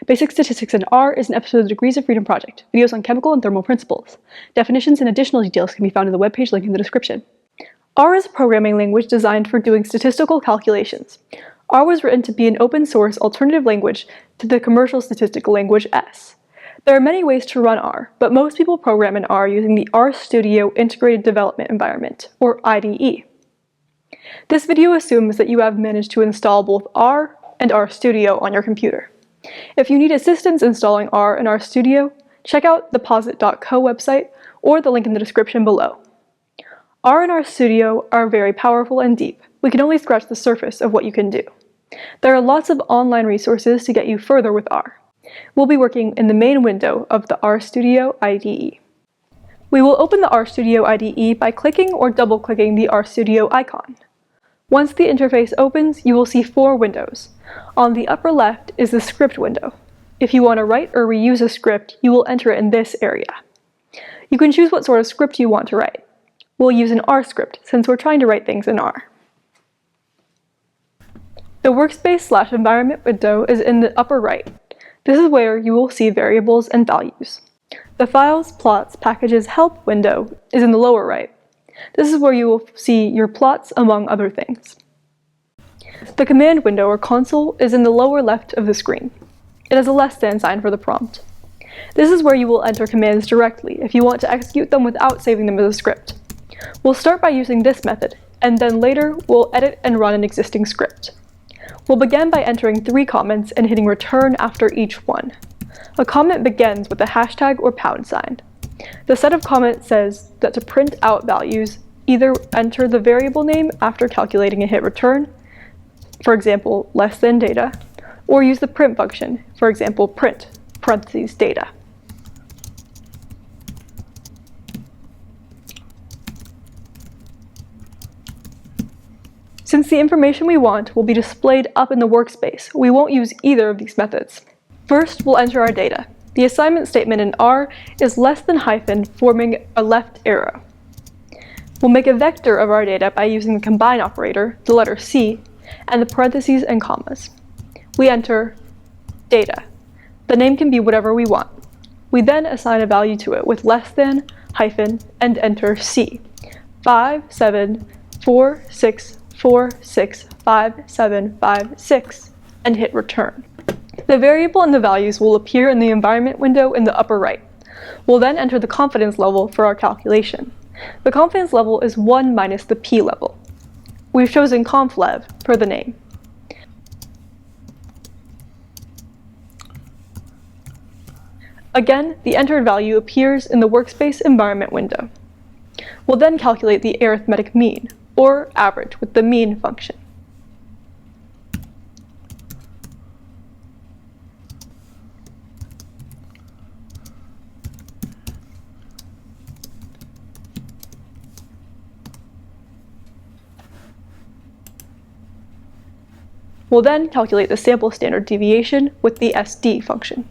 Basic Statistics in R is an episode of the Degrees of Freedom Project, videos on chemical and thermal principles. Definitions and additional details can be found in the webpage link in the description. R is a programming language designed for doing statistical calculations. R was written to be an open-source alternative language to the commercial statistical language S. There are many ways to run R, but most people program in R using the RStudio Integrated Development Environment, or IDE. This video assumes that you have managed to install both R and RStudio on your computer. If you need assistance installing R and RStudio, check out the posit.co website or the link in the description below. R and RStudio are very powerful and deep. We can only scratch the surface of what you can do. There are lots of online resources to get you further with R. We'll be working in the main window of the RStudio IDE. We will open the RStudio IDE by clicking or double-clicking the RStudio icon. Once the interface opens, you will see 4 windows. On the upper left is the script window. If you want to write or reuse a script, you will enter it in this area. You can choose what sort of script you want to write. We'll use an R script since we're trying to write things in R. The workspace/environment window is in the upper right. This is where you will see variables and values. The Files, Plots, Packages, Help window is in the lower right. This is where you will see your plots, among other things. The command window or console is in the lower left of the screen. It has a less than sign for the prompt. This is where you will enter commands directly if you want to execute them without saving them as a script. We'll start by using this method, and then later we'll edit and run an existing script. We'll begin by entering 3 comments and hitting return after each one. A comment begins with a hashtag or pound sign. The set of comments says that to print out values, either enter the variable name after calculating and hit return, for example, less than data, or use the print function, for example, print, parentheses, data. Since the information we want will be displayed up in the workspace, we won't use either of these methods. First, we'll enter our data. The assignment statement in R is less than hyphen forming a left arrow. We'll make a vector of our data by using the combine operator, the letter C, and the parentheses and commas. We enter data. The name can be whatever we want. We then assign a value to it with less than, hyphen, and enter C. 5, 7, 4, 6, 4, 6, 5, 7, 5, 6, and hit return. The variable and the values will appear in the environment window in the upper right. We'll then enter the confidence level for our calculation. The confidence level is 1 minus the P level. We've chosen conflev for the name. Again, the entered value appears in the workspace environment window. We'll then calculate the arithmetic mean, or average, with the mean function. We'll then calculate the sample standard deviation with the SD function.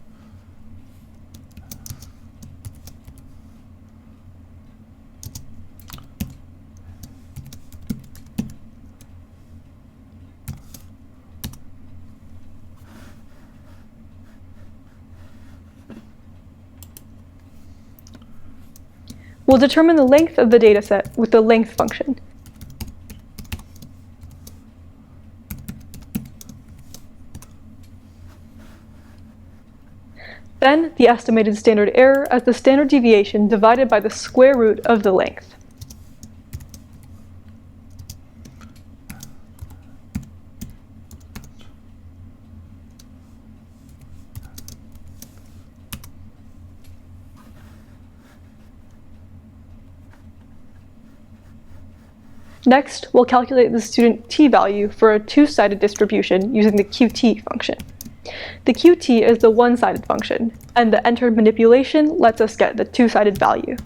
We'll determine the length of the dataset with the length function. Then the estimated standard error as the standard deviation divided by the square root of the length. Next, we'll calculate the student t-value for a 2-sided distribution using the qt function. The qt is the 1-sided function, and the entered manipulation lets us get the 2-sided value.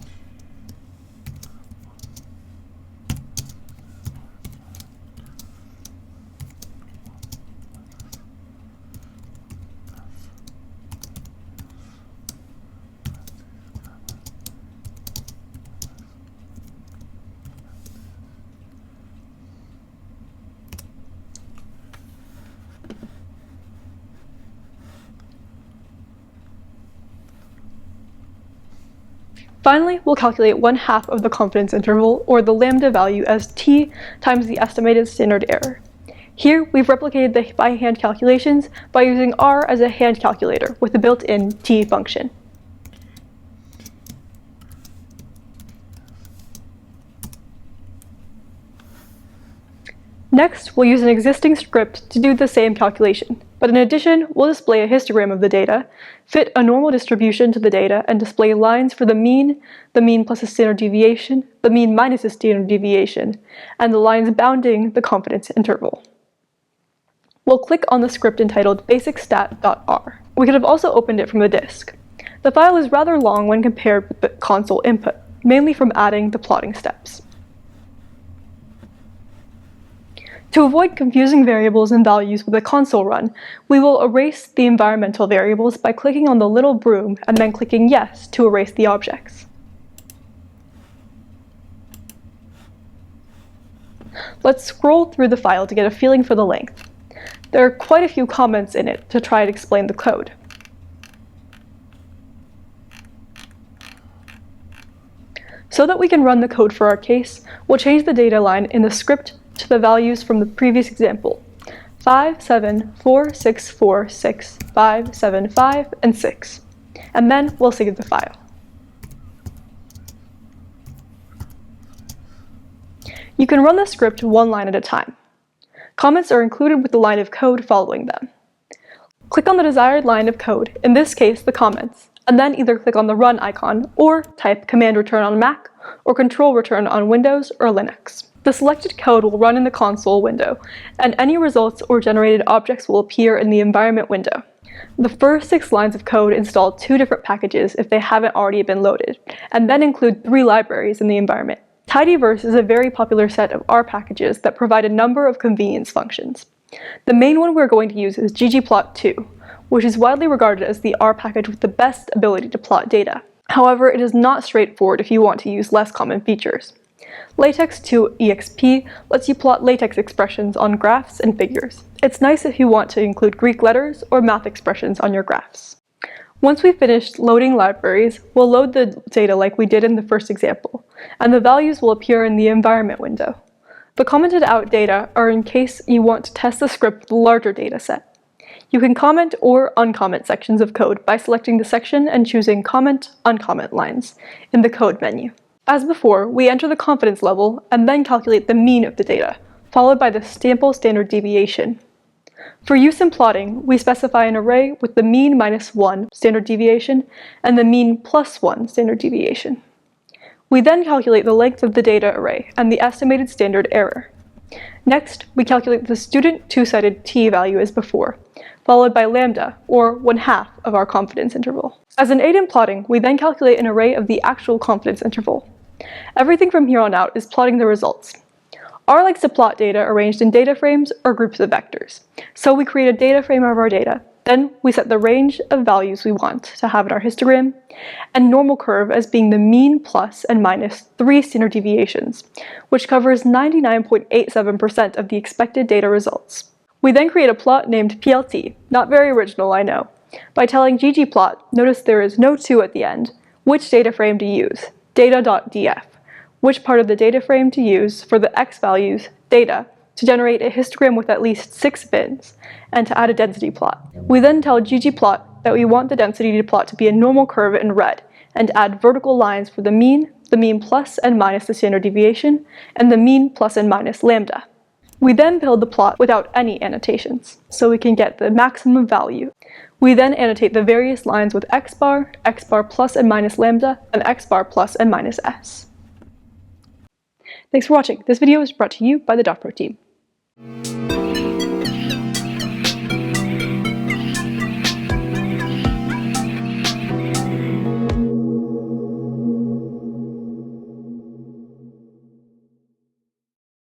Finally, we'll calculate 1/2 of the confidence interval, or the lambda value, as t times the estimated standard error. Here, we've replicated the by-hand calculations by using R as a hand calculator with a built-in t function. Next, we'll use an existing script to do the same calculation, but in addition, we'll display a histogram of the data, fit a normal distribution to the data, and display lines for the mean plus a standard deviation, the mean minus a standard deviation, and the lines bounding the confidence interval. We'll click on the script entitled basicstat.r. We could have also opened it from the disk. The file is rather long when compared with the console input, mainly from adding the plotting steps. To avoid confusing variables and values with a console run, we will erase the environmental variables by clicking on the little broom and then clicking Yes to erase the objects. Let's scroll through the file to get a feeling for the length. There are quite a few comments in it to try and explain the code. So that we can run the code for our case, we'll change the data line in the script to the values from the previous example, 5, 7, 4, 6, 4, 6, 5, 7, 5, and 6. And then we'll save the file. You can run the script one line at a time. Comments are included with the line of code following them. Click on the desired line of code, in this case the comments, and then either click on the run icon or type command return on Mac or control return on Windows or Linux. The selected code will run in the console window, and any results or generated objects will appear in the environment window. The first 6 lines of code install 2 different packages if they haven't already been loaded, and then include 3 libraries in the environment. Tidyverse is a very popular set of R packages that provide a number of convenience functions. The main one we're going to use is ggplot2, which is widely regarded as the R package with the best ability to plot data. However, it is not straightforward if you want to use less common features. LaTeX2EXP lets you plot LaTeX expressions on graphs and figures. It's nice if you want to include Greek letters or math expressions on your graphs. Once we've finished loading libraries, we'll load the data like we did in the first example, and the values will appear in the environment window. The commented out data are in case you want to test the script with a larger data set. You can comment or uncomment sections of code by selecting the section and choosing Comment, Uncomment lines in the code menu. As before, we enter the confidence level and then calculate the mean of the data, followed by the sample standard deviation. For use in plotting, we specify an array with the mean minus 1 standard deviation and the mean plus 1 standard deviation. We then calculate the length of the data array and the estimated standard error. Next, we calculate the student two-sided t value as before, followed by lambda, or 1/2 of our confidence interval. As an aid in plotting, we then calculate an array of the actual confidence interval. Everything from here on out is plotting the results. R likes to plot data arranged in data frames or groups of vectors. So we create a data frame of our data. Then we set the range of values we want to have in our histogram, and normal curve as being the mean plus and minus 3 standard deviations, which covers 99.87% of the expected data results. We then create a plot named PLT, not very original, I know, by telling ggplot, notice there is no 2 at the end, which data frame to use, data.df, which part of the data frame to use for the x values, data, to generate a histogram with at least 6 bins, and to add a density plot. We then tell ggplot that we want the density to plot to be a normal curve in red, and add vertical lines for the mean plus and minus the standard deviation, and the mean plus and minus lambda. We then build the plot without any annotations, so we can get the maximum value. We then annotate the various lines with x bar plus and minus lambda, and x bar plus and minus s. Thanks for watching. This video was brought to you by the DOFPro team.